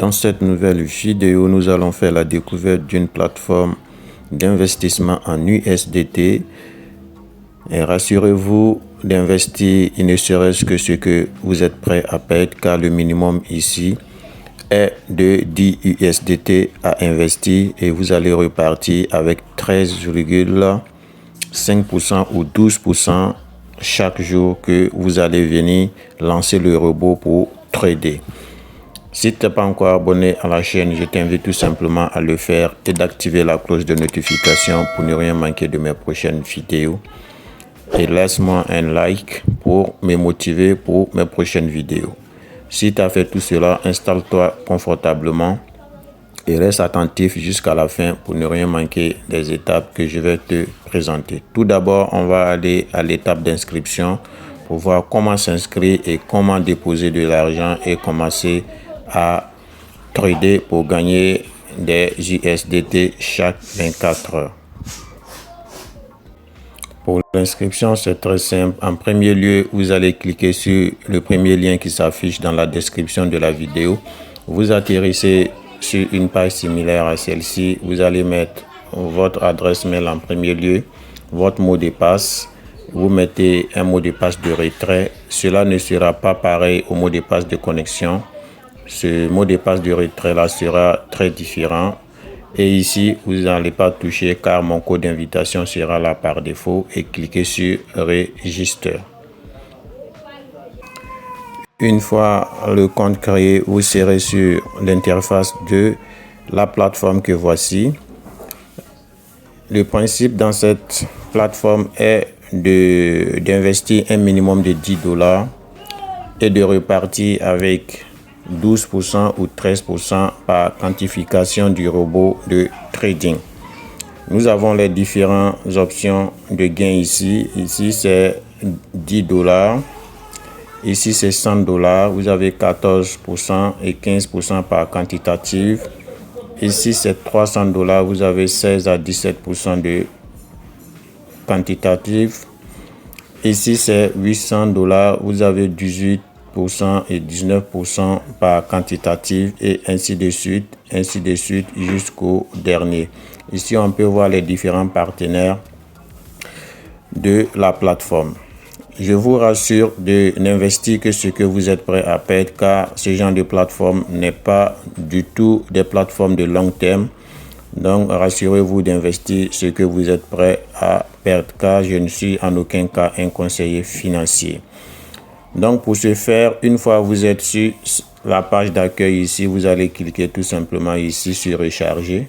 Dans cette nouvelle vidéo, nous allons faire la découverte d'une plateforme d'investissement en USDT. Et rassurez-vous d'investir, il ne serait-ce que ce que vous êtes prêt à perdre, car le minimum ici est de 10 USDT à investir et vous allez repartir avec 13,5% ou 12% chaque jour que vous allez venir lancer le robot pour trader. Si tu n'es pas encore abonné à la chaîne, je t'invite tout simplement à le faire et d'activer la cloche de notification pour ne rien manquer de mes prochaines vidéos. Et laisse-moi un like pour me motiver pour mes prochaines vidéos. Si tu as fait tout cela, installe-toi confortablement et reste attentif jusqu'à la fin pour ne rien manquer des étapes que je vais te présenter. Tout d'abord, on va aller à l'étape d'inscription pour voir comment s'inscrire et comment déposer de l'argent et commencer à trader pour gagner des USDT chaque 24 heures. Pour l'inscription, c'est très simple. En premier lieu, vous allez cliquer sur le premier lien qui s'affiche dans la description de la vidéo. Vous atterrissez sur une page similaire à celle-ci. Vous allez mettre votre adresse mail en premier lieu, votre mot de passe. Vous mettez un mot de passe de retrait. Cela ne sera pas pareil au mot de passe de connexion. Ce mot de passe de retrait là sera très différent. Et ici, vous n'allez pas toucher car mon code d'invitation sera là par défaut et cliquez sur Register. Une fois le compte créé, vous serez sur l'interface de la plateforme que voici. Le principe dans cette plateforme est d'investir un minimum de $10 et de repartir avec 12% ou 13% par quantification du robot de trading. Nous avons les différentes options de gain ici. Ici, c'est $10. Ici, c'est $100. Vous avez 14% et 15% par quantitative. Ici, c'est $300. Vous avez 16 à 17% de quantitative. Ici, c'est $800. Vous avez 18% et 19% par quantitative et ainsi de suite jusqu'au dernier. Ici, on peut voir les différents partenaires de la plateforme. Je vous rassure de n'investir que ce que vous êtes prêt à perdre, car ce genre de plateforme n'est pas du tout des plateformes de long terme. Donc, rassurez-vous d'investir ce que vous êtes prêt à perdre, car je ne suis en aucun cas un conseiller financier. Donc, pour ce faire, une fois que vous êtes sur la page d'accueil ici, vous allez cliquer tout simplement ici sur recharger.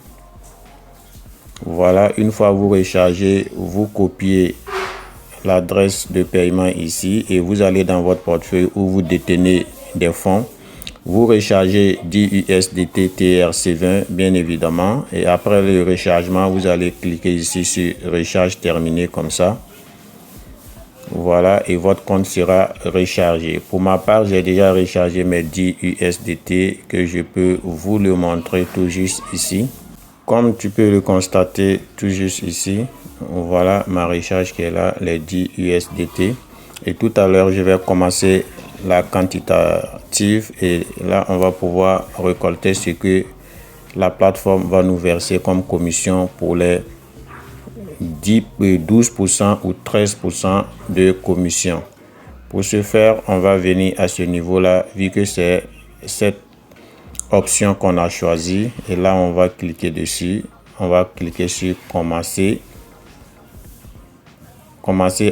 Voilà, une fois que vous rechargez, vous copiez l'adresse de paiement ici et vous allez dans votre portefeuille où vous détenez des fonds. Vous rechargez 10 USDT TRC20 bien évidemment et après le rechargement, vous allez cliquer ici sur recharge terminé comme ça. Voilà, et votre compte sera rechargé. Pour ma part, j'ai déjà rechargé mes 10 USDT que je peux vous le montrer tout juste ici. Comme tu peux le constater tout juste ici, voilà ma recharge qui est là, les 10 USDT. Et tout à l'heure, je vais commencer la quantitative et là, on va pouvoir récolter ce que la plateforme va nous verser comme commission pour les 12% ou 13% de commission. Pour ce faire, on va venir à ce niveau-là, vu que c'est cette option qu'on a choisi. Et là, on va cliquer dessus. On va cliquer sur commencer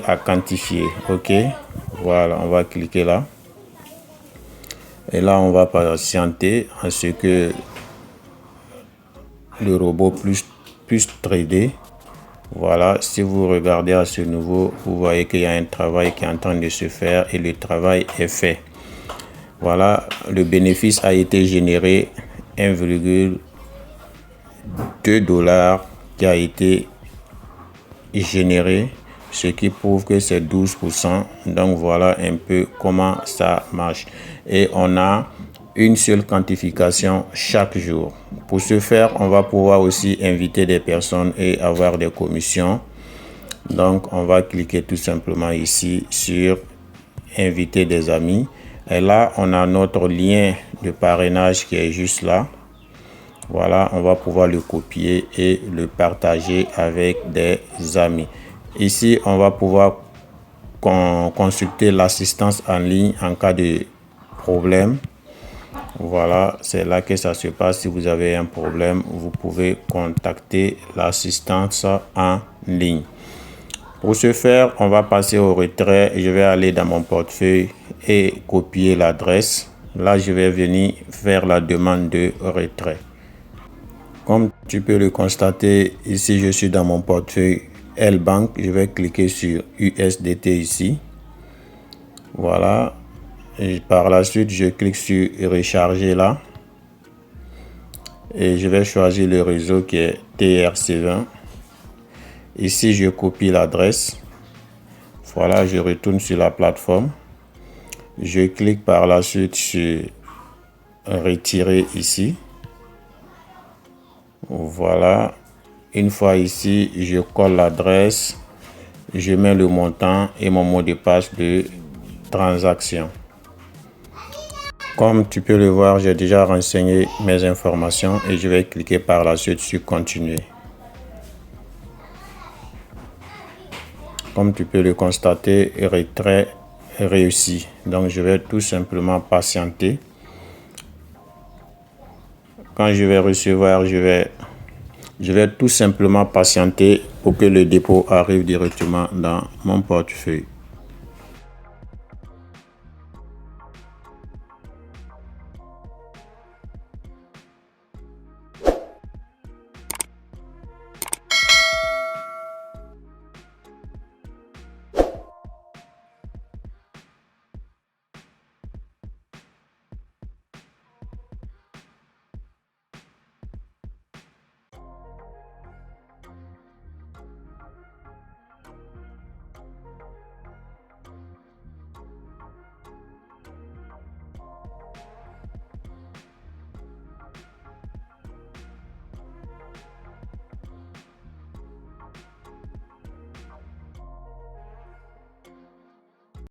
à quantifier. OK. Voilà, on va cliquer là. Et là, on va patienter à ce que le robot puisse trader. Voilà, si vous regardez à ce niveau, vous voyez qu'il y a un travail qui est en train de se faire et le travail est fait. Voilà, le bénéfice a été généré 1,2$ qui a été généré, ce qui prouve que c'est 12%. Donc voilà un peu comment ça marche. Et on a une seule quantification chaque jour. Pour ce faire, on va pouvoir aussi inviter des personnes et avoir des commissions. Donc, on va cliquer tout simplement ici sur inviter des amis. Et là, on a notre lien de parrainage qui est juste là. Voilà, on va pouvoir le copier et le partager avec des amis. Ici, on va pouvoir consulter l'assistance en ligne en cas de problème. Voilà, c'est là que ça se passe. Si vous avez un problème, vous pouvez contacter l'assistance en ligne. Pour ce faire, on va passer au retrait. Je vais aller dans mon portefeuille et copier l'adresse. Là, je vais venir faire la demande de retrait. Comme tu peux le constater, ici, je suis dans mon portefeuille L-Bank. Je vais cliquer sur USDT ici. Voilà. Et par la suite, je clique sur recharger là. Et je vais choisir le réseau qui est TRC20. Ici, je copie l'adresse. Voilà, je retourne sur la plateforme. Je clique par la suite sur retirer ici. Voilà. Une fois ici, je colle l'adresse. Je mets le montant et mon mot de passe de transaction. Comme tu peux le voir, j'ai déjà renseigné mes informations et je vais cliquer par la suite sur continuer. Comme tu peux le constater, retrait réussi. Donc je vais tout simplement patienter. Quand je vais recevoir, je vais tout simplement patienter pour que le dépôt arrive directement dans mon portefeuille.